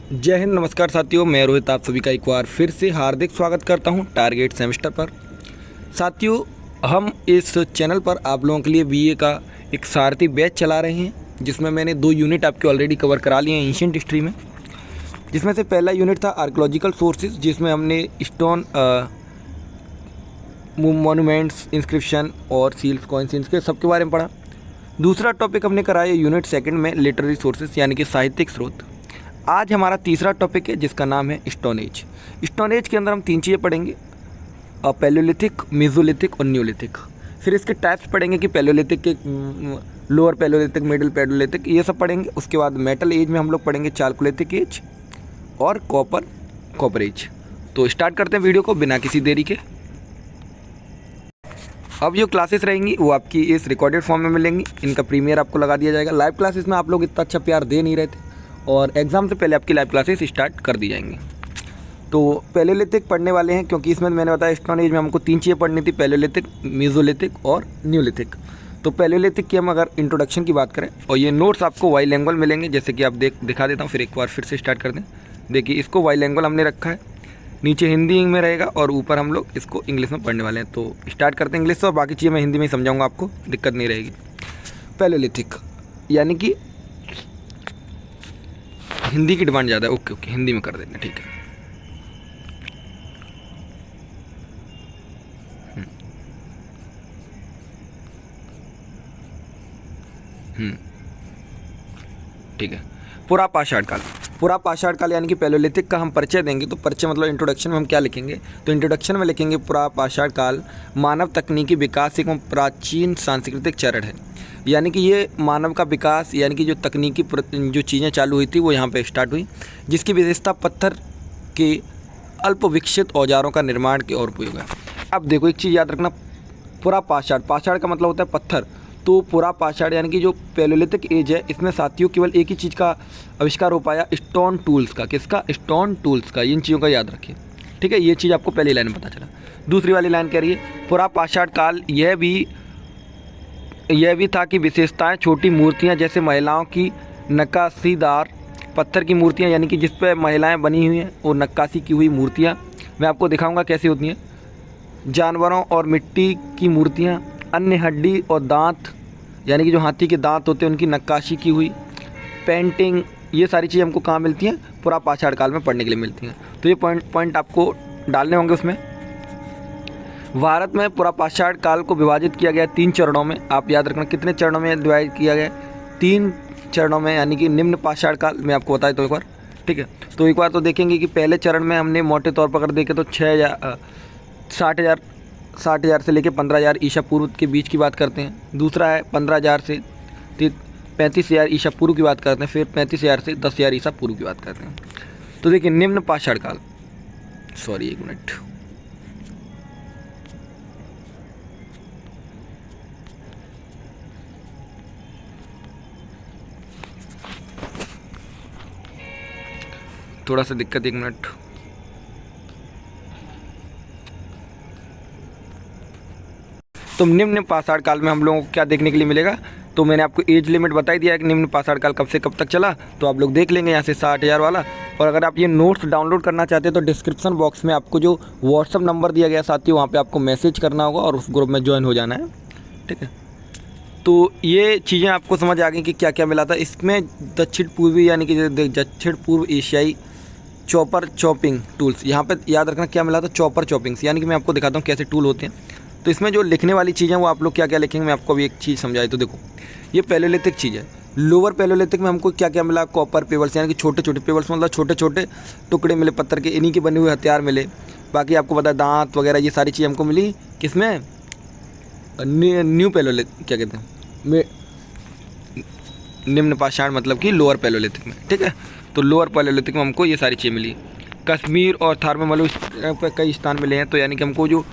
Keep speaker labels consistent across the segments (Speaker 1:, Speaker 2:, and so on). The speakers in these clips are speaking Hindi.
Speaker 1: जय हिंद, नमस्कार साथियों। मैं रोहित आप सभी का एक बार फिर से हार्दिक स्वागत करता हूं टारगेट सेमेस्टर पर। साथियों, हम इस चैनल पर आप लोगों के लिए बीए का एक सारथी बैच चला रहे हैं, जिसमें मैंने 2 यूनिट आपके ऑलरेडी कवर करा लिए हैं एंशिएंट हिस्ट्री में। जिसमें से पहला यूनिट था आर्कियोलॉजिकल सोर्सेज, जिसमें हमने स्टोन मोनूमेंट्स, इंस्क्रिप्शन और सील्स, कॉइन्स, इनके सबके बारे में पढ़ा। दूसरा टॉपिक हमने कराया यूनिट सेकंड में लिटरेरी सोर्सेज यानी कि साहित्यिक स्रोत। आज हमारा तीसरा टॉपिक है जिसका नाम है स्टोन एज। स्टोन एज के अंदर हम 3 चीज़ें पढ़ेंगे, पैलियोलिथिक, मेसोलिथिक और न्यूलिथिक। फिर इसके टाइप्स पढ़ेंगे कि पैलियोलिथिक के लोअर पैलियोलिथिक, मिडिल पैलियोलिथिक, ये सब पढ़ेंगे। उसके बाद मेटल एज में हम लोग पढ़ेंगे चालकोलिथिक एज और कॉपर एज। तो स्टार्ट करते हैं वीडियो को बिना किसी देरी के। अब जो क्लासेस रहेंगी वो आपकी इस रिकॉर्डेड फॉर्म में मिलेंगी। इनका प्रीमियर आपको लगा दिया जाएगा। लाइव क्लासेस में आप लोग इतना अच्छा प्यार दे नहीं रहे थे और एग्ज़ाम से पहले आपकी लाइव क्लासेस स्टार्ट कर दी जाएंगी। तो पैलियोलिथिक पढ़ने वाले हैं, क्योंकि इसमें मैंने बताया स्टोन एज में हमको 3 चीज़ें पढ़नी थी, पैलियोलिथिक, मेसोलिथिक और न्यूलिथिक। तो पैलियोलिथिक की हम अगर इंट्रोडक्शन की बात करें, और ये नोट्स आपको बाइलिंगुअल मिलेंगे, जैसे कि आप दिखा देता हूँ, फिर एक बार फिर से स्टार्ट कर दें। देखिए, इसको बाइलिंगुअल हमने रखा है, नीचे हिंदी में रहेगा और ऊपर हम लोग इसको इंग्लिश में पढ़ने वाले हैं। तो स्टार्ट करते हैं इंग्लिश से, और बाकी चीज़ें मैं हिंदी में ही समझाऊंगा, आपको दिक्कत नहीं रहेगी। पैलियोलिथिक यानी कि हिंदी की डिमांड ज़्यादा है। ओके, हिंदी में कर देंगे, ठीक है। ठीक है। पूरा पाषाण काल। पूरा पाषाण काल यानी कि पैलियोलिथिक का हम परिचय देंगे। तो परिचय मतलब इंट्रोडक्शन में हम क्या लिखेंगे, तो इंट्रोडक्शन में लिखेंगे पूरा पाषाण काल मानव तकनीकी विकास एक प्राचीन सांस्कृतिक चरण है। यानी कि ये मानव का विकास, यानी कि जो तकनीकी जो चीज़ें चालू हुई थी वो यहाँ पे स्टार्ट हुई, जिसकी विशेषता पत्थर के अल्प विकसित औजारों का निर्माण के और उपयोग है। अब देखो, एक चीज़ याद रखना, पूरा पाषाण, पाषाण का मतलब होता है पत्थर। तो पूरा पाषाण यानी कि जो पैलियोलिथिक एज है, इसमें साथियों केवल एक ही चीज़ का आविष्कार हो पाया, स्टोन टूल्स का। किसका? स्टोन टूल्स का। इन चीज़ों का याद रखिए, ठीक है। ये चीज़ आपको पहली लाइन में पता चला। दूसरी वाली लाइन कह रही है पूरा पाषाण काल यह भी था कि विशेषताएं छोटी मूर्तियां, जैसे महिलाओं की नक्काशीदार पत्थर की मूर्तियां, यानी कि जिस पर महिलाएं बनी हुई हैं, वो नक्काशी की हुई मूर्तियां, मैं आपको दिखाऊंगा कैसी होती हैं। जानवरों और मिट्टी की मूर्तियां, अन्य हड्डी और दांत, यानी कि जो हाथी के दांत होते हैं उनकी नक्काशी की हुई, पेंटिंग, ये सारी चीज़ें हमको कहाँ मिलती हैं? पूरा पाषाण काल में पढ़ने के लिए मिलती हैं। तो ये पॉइंट आपको डालने होंगे उसमें। भारत में पूरा पाषाण काल को विभाजित किया गया 3 चरणों में। आप याद रखना कितने चरणों में डिवाइड किया गया? 3 चरणों में, यानी कि निम्न पाषाण काल। मैं आपको बताया तो एक बार, ठीक है। तो एक बार तो देखेंगे कि पहले चरण में हमने मोटे तौर पर अगर देखें तो 60,000 से लेकर 15,000 ईसा पूर्व के बीच की बात करते हैं। दूसरा है 15,000 से 35,000 ईसा पूर्व की बात करते हैं। फिर 35,000 से 10,000 ईसा पूर्व की बात करते हैं। तो देखिए, निम्न पाषाण काल, सॉरी एक मिनट, थोड़ा सा दिक्कत, 1 मिनट। तो निम्न पाषाण काल में हम लोगों को क्या देखने के लिए मिलेगा? तो मैंने आपको एज लिमिट बता दिया है कि निम्न पाषाण काल कब से कब तक चला, तो आप लोग देख लेंगे यहाँ से 60,000 वाला। और अगर आप ये नोट्स डाउनलोड करना चाहते हैं तो डिस्क्रिप्शन बॉक्स में आपको जो व्हाट्सअप नंबर दिया गया साथियों, वहाँ पे आपको मैसेज करना होगा और उस ग्रुप में ज्वाइन हो जाना है, ठीक है। तो ये चीज़ें आपको समझ आ गई कि क्या क्या मिला था इसमें। दक्षिण पूर्वी यानी कि दक्षिण पूर्व एशियाई चॉपिंग टूल्स, यहाँ पे याद रखना क्या मिला था? चॉपर चॉपिंग्स, यानी कि मैं आपको दिखाता हूँ कैसे टूल होते हैं। तो इसमें जो लिखने वाली चीज़ें वो आप लोग क्या क्या लिखेंगे, मैं आपको अभी एक चीज़ समझाई। तो देखो, ये पैलियोलिथिक चीज़ है। लोअर पैलियोलिथिक में हमको क्या क्या मिला? कॉपर पेबल्स, यानी कि छोटे छोटे पेबल्स, मतलब छोटे छोटे टुकड़े मिले पत्थर के, इन्हीं के बने हुए हथियार मिले। बाकी आपको पता है दांत वगैरह, ये सारी चीज़ हमको मिली किसमें? न्यू पैलियोलिथिक, क्या कहते हैं, निम्न पाषाण, मतलब कि लोअर पैलियोलिथिक में, ठीक है। तो लोअर पैलियोलिथिक में हमको ये सारी चीज़ें मिली। कश्मीर और थार में मतलब पर कई स्थान मिले हैं। तो यानी कि हमको जो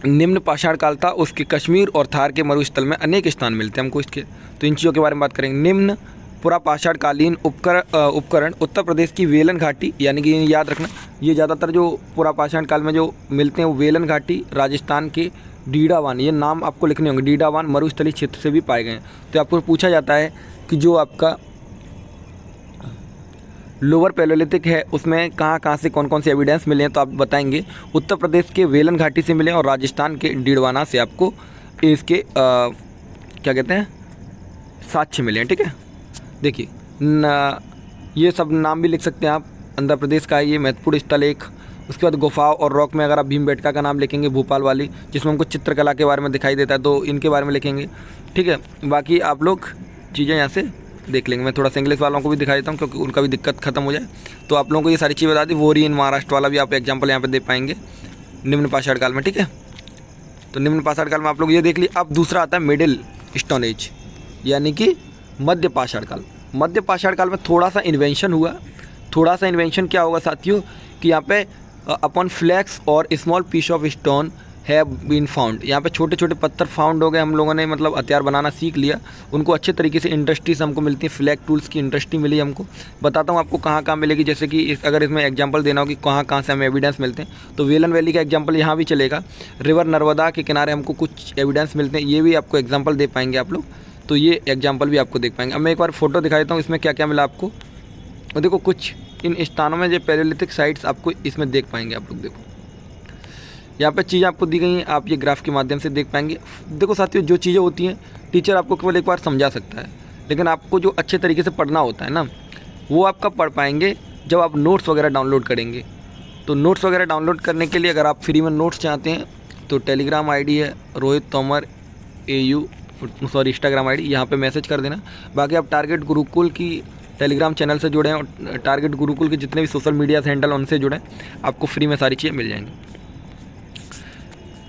Speaker 1: निम्न पाषाण काल था उसके कश्मीर और थार के मरुस्थल में अनेक स्थान मिलते हैं हमको इसके। तो इन चीज़ों के बारे में बात करेंगे। निम्न पूरा पाषाण कालीन उपकरण उत्तर प्रदेश की वेलन घाटी, यानी कि याद रखना ये ज़्यादातर जो पूरा पाषाण काल में जो मिलते हैं वो वेलन घाटी, राजस्थान के डीडावान, ये नाम आपको लिखने होंगे, डीडावान मरुस्थलीय क्षेत्र से भी पाए गए हैं। तो आपको पूछा जाता है कि जो आपका लोअर पैलोलिथिक है उसमें कहाँ कहाँ से कौन कौन से एविडेंस मिले हैं, तो आप बताएंगे उत्तर प्रदेश के वेलन घाटी से मिले और राजस्थान के डीडवाना से आपको इसके क्या कहते हैं साक्ष्य मिले हैं। ठीक है, देखिए ये सब नाम भी लिख सकते हैं आप। आंध्र प्रदेश का है ये महत्वपूर्ण स्थल एक। उसके बाद गुफाओं और रॉक में अगर आप भीमबेटका का नाम लिखेंगे, भोपाल वाली, जिसमें हमको चित्रकला के बारे में दिखाई देता है, तो इनके बारे में लिखेंगे। ठीक है, बाकी आप लोग चीज़ें यहाँ से देख लेंगे। मैं थोड़ा सा इंग्लिश वालों को भी दिखा देता हूँ क्योंकि उनका भी दिक्कत खत्म हो जाए। तो आप लोगों को ये सारी चीज़ बता दी। वोरी इन महाराष्ट्र वाला भी आप एग्जाम्पल यहाँ पे दे पाएंगे निम्न पाषाण काल में। ठीक है, तो निम्न पाषाण काल में आप लोग ये देख लिए। अब दूसरा आता है मिडिल स्टोन एज, यानी कि मध्य पाषाण काल। मध्य पाषाण काल में थोड़ा सा इन्वेंशन हुआ। थोड़ा सा इन्वेंशन क्या होगा साथियों कि यहाँ पे अपॉन फ्लैक्स और small piece of stone have been found, यहाँ पे छोटे छोटे पत्थर फाउंड हो गए। हम लोगों ने मतलब हथियार बनाना सीख लिया। उनको अच्छे तरीके से इंडस्ट्री से हमको मिलती है, फ्लैग टूल्स की इंडस्ट्री मिली हमको। बताता हूँ आपको कहाँ कहाँ मिलेगी। जैसे कि अगर इसमें एग्जांपल देना हो कि कहाँ कहाँ से हमें एविडेंस मिलते हैं, तो वेलन वैली का एग्जांपल यहाँ भी चलेगा। रिवर नर्मदा के किनारे हमको कुछ एविडेंस मिलते हैं, ये भी आपको एग्जाम्पल दे पाएंगे आप लोग। तो ये एग्जाम्पल भी आपको देख पाएंगे। अब मैं एक बार फोटो दिखा देता हूँ इसमें क्या क्या मिला आपको। और देखो कुछ इन स्थानों में जो पैलोलिथिक साइट्स आपको इसमें देख पाएंगे आप लोग। देखो यहाँ पे चीज़ें आपको दी गई हैं, आप ये ग्राफ के माध्यम से देख पाएंगे। देखो साथियों, जो चीज़ें होती हैं टीचर आपको केवल एक बार समझा सकता है, लेकिन आपको जो अच्छे तरीके से पढ़ना होता है ना, वो आप कब पढ़ पाएंगे जब आप नोट्स वगैरह डाउनलोड करेंगे। तो नोट्स वगैरह डाउनलोड करने के लिए अगर आप फ्री में नोट्स चाहते हैं तो टेलीग्राम आईडी है Rohit Tomar AU, sorry Instagram ID, यहाँ पे मैसेज कर देना। बाकी आप टारगेट गुरुकुल की टेलीग्राम चैनल से जुड़े हैं और टारगेट गुरुकुल के जितने भी सोशल मीडिया हैंडल उनसे जुड़ें, आपको फ्री में सारी चीज़ें मिल जाएंगी।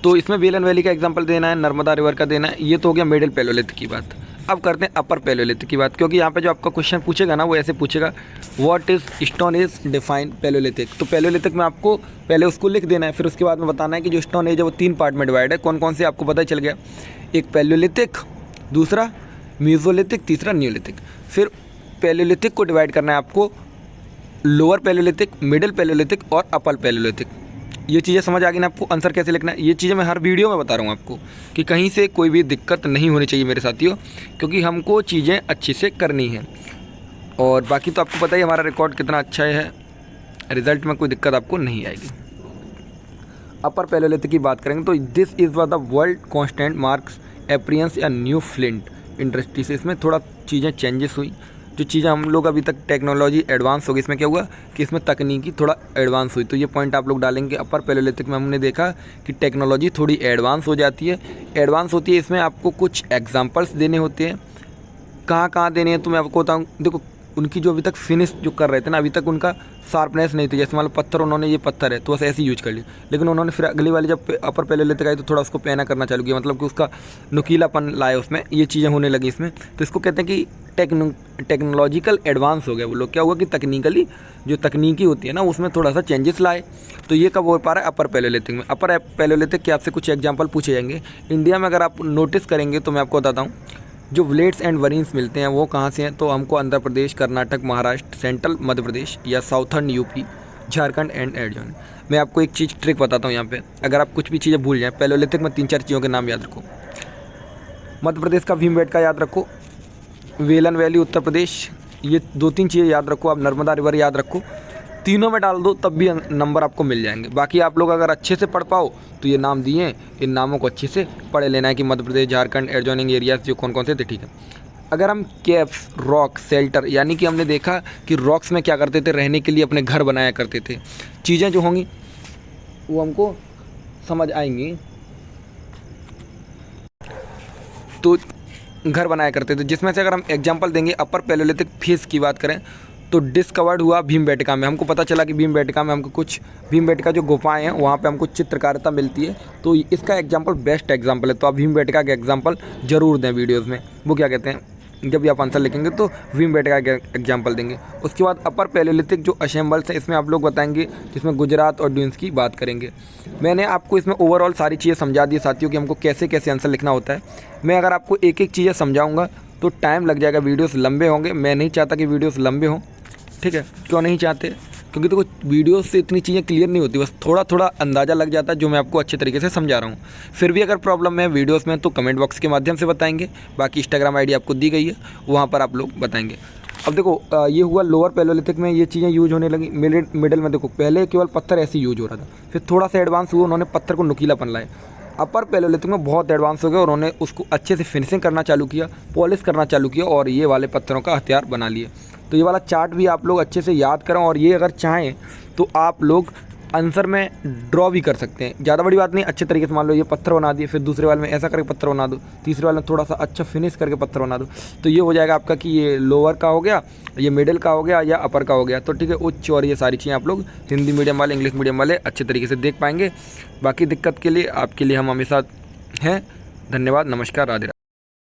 Speaker 1: तो इसमें वेलन वैली का एग्जांपल देना है, नर्मदा रिवर का देना है। ये तो हो गया मिडिल पैलोलिथिक की बात। अब करते हैं अपर पैलोलिथिक की बात, क्योंकि यहाँ पे जो आपका क्वेश्चन पूछेगा ना वो ऐसे पूछेगा, what is stone age define palaeolithic. तो पैलोलिथिक में आपको पहले उसको लिख देना है, फिर उसके बाद में बताना है कि जो स्टोन एज है वो 3 पार्ट में डिवाइड है। कौन कौन से आपको पता चल गया, एक पैलोलिथिक, दूसरा मीसोलिथिक, तीसरा न्यूलिथिक। फिर पैलोलिथिक को डिवाइड करना है आपको लोअर पैलोलिथिक, मिडिल पैलोलिथिक और अपर पैलोलिथिक। ये चीज़ें समझ आ गई ना आपको, आंसर कैसे लिखना है। ये चीज़ें मैं हर वीडियो में बता रहा हूँ आपको कि कहीं से कोई भी दिक्कत नहीं होनी चाहिए मेरे साथियों, क्योंकि हमको चीज़ें अच्छे से करनी है। और बाकी तो आपको पता ही हमारा रिकॉर्ड कितना अच्छा है, रिजल्ट में कोई दिक्कत आपको नहीं आएगी। अपर पैलोलिथिक की बात करेंगे तो this is the world constant marks appearance या न्यू फ्लिंट इंडस्ट्री से। इसमें थोड़ा चीज़ें चेंजेस हुई, जो चीज़ें हम लोग अभी तक टेक्नोलॉजी एडवांस हो गई। इसमें क्या हुआ कि इसमें तकनीकी थोड़ा एडवांस हुई, तो ये पॉइंट आप लोग डालेंगे। अपर पैलोलिथिक में हमने देखा कि टेक्नोलॉजी थोड़ी एडवांस हो जाती है, एडवांस होती है। इसमें आपको कुछ एग्जांपल्स देने होते हैं, कहाँ कहाँ देने हैं तो मैं आपको बताऊँ। देखो उनकी जो अभी तक फिनिश जो कर रहे थे ना, अभी तक उनका शार्पनेस नहीं थी। जैसे मान लो पत्थर, उन्होंने ये पत्थर है तो बस ऐसे यूज कर लिया, लेकिन उन्होंने फिर अगली वाली जब अपर पैलोलिथिक आई तो थोड़ा उसको पैना करना चालू किया, मतलब कि उसका नुकीलापन लाए उसमें, ये चीज़ें होने लगी इसमें। तो इसको कहते हैं कि टेक्नोलॉजिकल एडवांस हो गया वो लोग। क्या हुआ कि तकनीकली जो तकनीकी होती है ना उसमें थोड़ा सा चेंजेस लाए। तो ये कब हो पा रहा है, अपर पैलोलिथिक में। अपर पैलोलिथिक के आपसे कुछ एग्जाम्पल पूछे जाएंगे। इंडिया में अगर आप नोटिस करेंगे तो मैं आपको बताता हूँ, जो ब्लेड्स एंड वरीन्स मिलते हैं वो कहाँ से हैं, तो हमको आंध्र प्रदेश, कर्नाटक, महाराष्ट्र, सेंट्रल मध्य प्रदेश या southern UP, Jharkhand and adjourn. मैं आपको एक चीज़ ट्रिक बताता हूँ यहाँ पे, अगर आप कुछ भी चीज़ें भूल जाएं, पैलोलिथिक में 3-4 चीज़ों के नाम याद रखो। मध्य प्रदेश का भीमबेटका याद रखो, वेलन वैली उत्तर प्रदेश, ये 2-3 चीज़ें याद रखो। आप नर्मदा रिवर याद रखो, तीनों में डाल दो तब भी नंबर आपको मिल जाएंगे। बाकी आप लोग अगर अच्छे से पढ़ पाओ तो ये नाम दिए हैं, इन नामों को अच्छे से पढ़ लेना है कि मध्य प्रदेश, झारखंड, एडजॉइनिंग एरियाज जो कौन कौन से थे। ठीक है, अगर हम केव्स, रॉक, शेल्टर, यानी कि हमने देखा कि रॉक्स में क्या करते थे, रहने के लिए अपने घर बनाया करते थे। चीज़ें जो होंगी वो हमको समझ आएंगी। तो घर बनाया करते थे, जिसमें से अगर हम एग्जांपल देंगे अपर पैलोलिथिक फेज की बात करें तो डिस्कवर्ड हुआ भीमबेटका में। हमको पता चला कि भीमबेटका में हमको कुछ भीमबेटका जो गुफाएं हैं वहाँ पे हमको चित्रकारिता मिलती है, तो इसका एग्जांपल बेस्ट एग्जांपल है। तो आप भीमबेटका का एग्जांपल जरूर दें वीडियोज़ में। वो क्या कहते हैं, जब भी आप आंसर लिखेंगे तो भीमबेटका का एग्जांपल देंगे। उसके बाद अपर पैलोलिथिक जो असेंबल्स हैं इसमें आप लोग बताएंगे, जिसमें गुजरात और ड्यून्स की बात करेंगे। मैंने आपको इसमें ओवरऑल सारी चीज़ें समझा दी साथियों कि हमको कैसे कैसे आंसर लिखना होता है। मैं अगर आपको एक एक चीज़ें समझाऊँगा तो टाइम लग जाएगा, वीडियोज़ लंबे होंगे। मैं नहीं चाहता कि वीडियोज़ लंबे हों, ठीक है। क्यों नहीं चाहते, क्योंकि देखो वीडियो से इतनी चीज़ें क्लियर नहीं होती, बस थोड़ा थोड़ा अंदाज़ा लग जाता है जो मैं आपको अच्छे तरीके से समझा रहा हूँ। फिर भी अगर प्रॉब्लम है वीडियोस में तो कमेंट बॉक्स के माध्यम से बताएंगे, बाकी इंस्टाग्राम आईडी आपको दी गई है, वहाँ पर आप लोग बताएंगे। अब देखो ये हुआ लोअर पैलियोलिथिक में ये चीज़ें यूज होने लगी। मिडिल में देखो पहले केवल पत्थर ऐसे यूज हो रहा था, फिर थोड़ा सा एडवांस हुआ, उन्होंने पत्थर को नुकीलापन लाए। अपर पैलियोलिथिक में बहुत एडवांस हो गया और उन्होंने उसको अच्छे से फिनिशिंग करना चालू किया, पॉलिश करना चालू किया और ये वाले पत्थरों का हथियार बना लिए। तो ये वाला चार्ट भी आप लोग अच्छे से याद करें और ये अगर चाहें तो आप लोग आंसर में ड्रॉ भी कर सकते हैं। ज़्यादा बड़ी बात नहीं, अच्छे तरीके से मान लो ये पत्थर बना दिए, फिर दूसरे वाले में ऐसा करके पत्थर बना दो, तीसरे वाले में थोड़ा सा अच्छा फिनिश करके पत्थर बना दो, तो ये हो जाएगा आपका कि ये लोअर का हो गया, ये मिडिल का हो गया या अपर का हो गया। तो ठीक है, उच्च और ये सारी चीज़ें आप लोग हिंदी मीडियम वाले, इंग्लिश मीडियम वाले अच्छे तरीके से देख पाएंगे। बाकी दिक्कत के लिए आपके लिए हम हमेशा हैं। धन्यवाद, नमस्कार, राधे राधे।